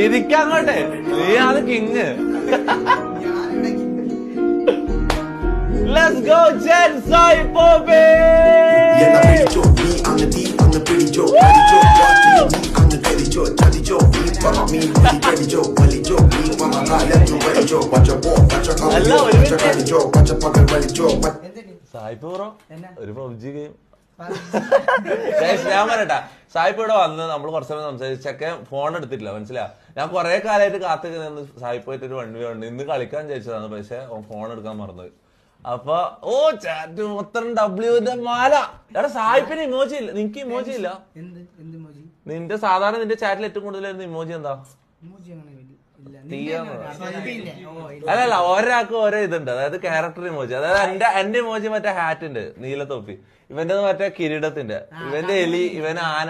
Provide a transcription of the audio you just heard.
ഇരിക്കങ്ങോട്ടെ, നീയാണ് king. Let's go, Jen Sai Pope! Yeah, I'm pretty Joe, me, I'm the D, I'm the pretty Joe. Pretty Joe, one, two, me, I'm the Teddy Joe. Teddy Joe, me, Papa, me, Teddy Joe. Wally Joe, me, Mama, God, let me Wally Joe. Watch your walk, watch your color, watch your Teddy Joe. Watch your pocket, Wally Joe. സായിപ്പ് bro ഒരു PUBG game. ഞാൻ പറയട്ടാ, സായിപ്പ് ഇവിടെ വന്ന് നമ്മൾ കുറച്ച് സമയം സംസാരിച്ചൊക്കെ phone എടുത്തിട്ടില്ല, മനസ്സിലാ. ഞാൻ കുറെ കാലമായിട്ട് കാത്തിരുന്ന് സായിപ്പ് പോയിട്ട് ഒരു 1v1 ഇന്ന് കളിക്കാൻ ചോദിച്ചതാണ്, പക്ഷെ ഫോൺ എടുക്കാൻ മറന്നത്. അപ്പൊ ചാറ്റ് മൊത്തം ഡബ്ല്യൂന്റെ മാല. എടാ സായിപ്പിന് ഇമോജി ഇല്ല, നിനക്ക് ഇമോജി ഇല്ല. നിന്റെ സാധാരണ നിന്റെ ചാറ്റിൽ ഏറ്റവും കൂടുതൽ ഇമോജി എന്താ? അല്ലല്ല, ഒരാൾക്ക് ഓരോ ഇതുണ്ട്, അതായത് ക്യാരക്ടർ ഇമോജി. അതായത് എന്റെ ഇമോജി മറ്റേ ഹാറ്റിന്റെ നീല തൊപ്പി, ഇവന്റെ മറ്റേ കിരീടത്തിന്റെ, ഇവന്റെ എലി, ഇവന് ആന,